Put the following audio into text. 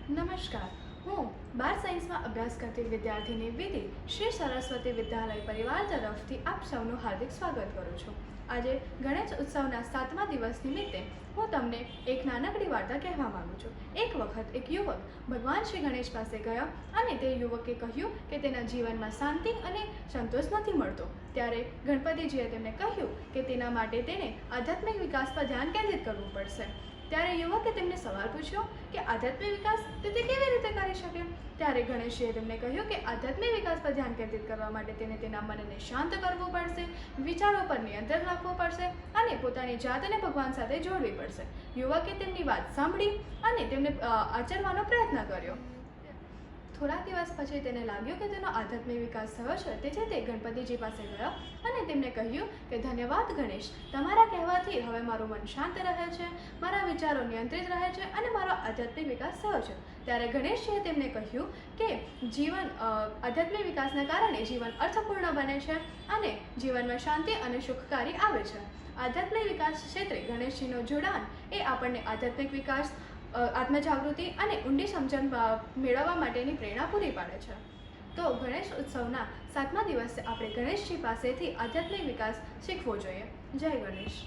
નમસ્કાર, હું 12 સાયન્સમાં અભ્યાસ કરતી વિદ્યાર્થીની વિધિ શ્રી સરસ્વતી વિદ્યાલય પરિવાર તરફથી આપ સૌનું હાર્દિક સ્વાગત કરું છું। આજે ગણેશ ઉત્સવના 7મા દિવસ નિમિત્તે હું તમને એક નાનકડી વાર્તા કહેવા માંગુ છું। એક વખત એક યુવક ભગવાન શ્રી ગણેશ પાસે ગયો અને તે યુવકે કહ્યું કે તેના જીવનમાં શાંતિ અને સંતોષ નથી મળતો। ત્યારે ગણપતિજીએ તેમને કહ્યું કે તેના માટે તેણે આધ્યાત્મિક વિકાસ પર ધ્યાન કેન્દ્રિત કરવું પડશે। ત્યારે યુવકે તેમને સવાલ પૂછ્યો કે આધ્યાત્મિક વિકાસ તે કેવી રીતે કરી શકે। ત્યારે ગણેશજીએ તેમને કહ્યું કે આધ્યાત્મિક વિકાસ પર ધ્યાન કેન્દ્રિત કરવા માટે તેને તેના મનને શાંત કરવું પડશે, વિચારો પર નિયંત્રણ રાખવું પડશે અને પોતાની જાતને ભગવાન સાથે જોડવી પડશે। યુવકે તેમની વાત સાંભળી અને તેમને આચરવાનો પ્રયત્ન કર્યો। થોડા દિવસ પછી તેને લાગ્યું કે તેનો આધ્યાત્મિક વિકાસ થયો છે, તેથી તે ગણપતિજી પાસે ગયો અને તેમને કહ્યું કે ધન્યવાદ ગણેશ, તમારા કહેવાથી હવે મારું મન શાંત રહે છે, મારા વિચારો નિયંત્રિત રહે છે અને મારો આધ્યાત્મિક વિકાસ થયો છે। ત્યારે ગણેશજીએ તેમને કહ્યું કે આધ્યાત્મિક વિકાસના કારણે જીવન અર્થપૂર્ણ બને છે અને જીવનમાં શાંતિ અને સુખકારી આવે છે। આધ્યાત્મિક વિકાસ ક્ષેત્રે ગણેશજીનું જોડાણ એ આપણને આધ્યાત્મિક વિકાસ, આત્મજાગૃતિ અને ઊંડી સમજણ મેળવવા માટેની પ્રેરણા પૂરી પાડે છે। તો ગણેશ ઉત્સવના 7મા દિવસે આપણે ગણેશજી પાસેથી આધ્યાત્મિક વિકાસ શીખવો જોઈએ। જય ગણેશ।